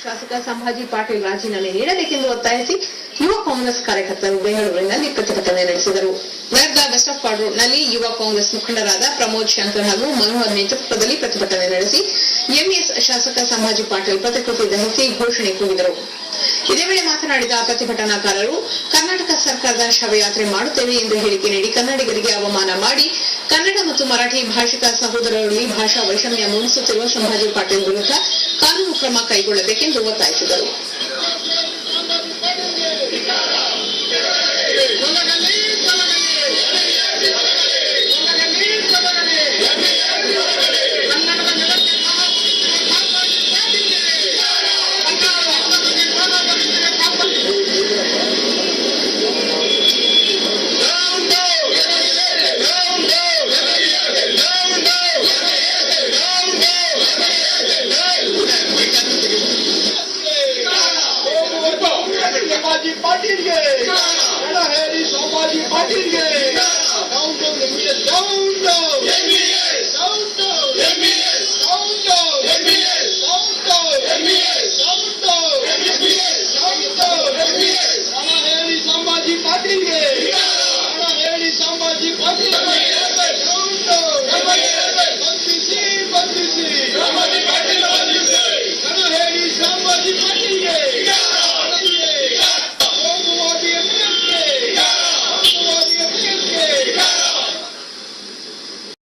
ಶಾಸಕ ಸಂಭಾಜಿ ಪಾಟೀಲ್ ರಾಜೀನಾಮೆ ನೀಡಬೇಕೆಂದು ಒತ್ತಾಯಿಸಿ ಯುವ ಕಾಂಗ್ರೆಸ್ ಕಾರ್ಯಕರ್ತರು ಬೆಂಗಳೂರಿನಲ್ಲಿ ಪ್ರತಿಭಟನೆ ನಡೆಸಿದರು. ನಗರದ ವೆಸ್ಟ್ ಆಫ್ ಪಾಡ್ ರೋಡ್ನಲ್ಲಿ ಯುವ ಕಾಂಗ್ರೆಸ್ ಮುಖಂಡರಾದ ಪ್ರಮೋದ್ ಶಂಕರ್ ಹಾಗೂ ಮನೋಹರ್ ನೇತೃತ್ವದಲ್ಲಿ ಪ್ರತಿಭಟನೆ ನಡೆಸಿ ಎಂಎಸ್ ಶಾಸಕ ಸಂಭಾಜಿ ಪಾಟೀಲ್ ಪ್ರತಿಕೃತಿ ದಹಿಸಿ ಘೋಷಣೆ ಕೂಗಿದರು. ಇದೇ ವೇಳೆ ಮಾತನಾಡಿದ ಪ್ರತಿಭಟನಾಕಾರರು, ಕರ್ನಾಟಕ ಸರ್ಕಾರದ ಶವಯಾತ್ರೆ ಮಾಡುತ್ತೇವೆ ಎಂದು ಹೇಳಿಕೆ ನೀಡಿ ಕನ್ನಡಿಗರಿಗೆ ಅವಮಾನ ಮಾಡಿ ಕನ್ನಡ ಮತ್ತು ಮರಾಠಿ ಭಾಷಿಕ ಸಹೋದರರಲ್ಲಿ ಭಾಷಾ ವೈಷಮ್ಯ ಮೂಡಿಸುತ್ತಿರುವ ಸಂಭಾಜಿ ಪಾಟೀಲ್ ವಿರುದ್ಧ ಕಾನೂನು ಕ್ರಮ ಕೈಗೊಳ್ಳಬೇಕೆಂದು ಒತ್ತಾಯಿಸಿದರು. ಸಂಭಾಜಿ ಪಾಟೀಲ್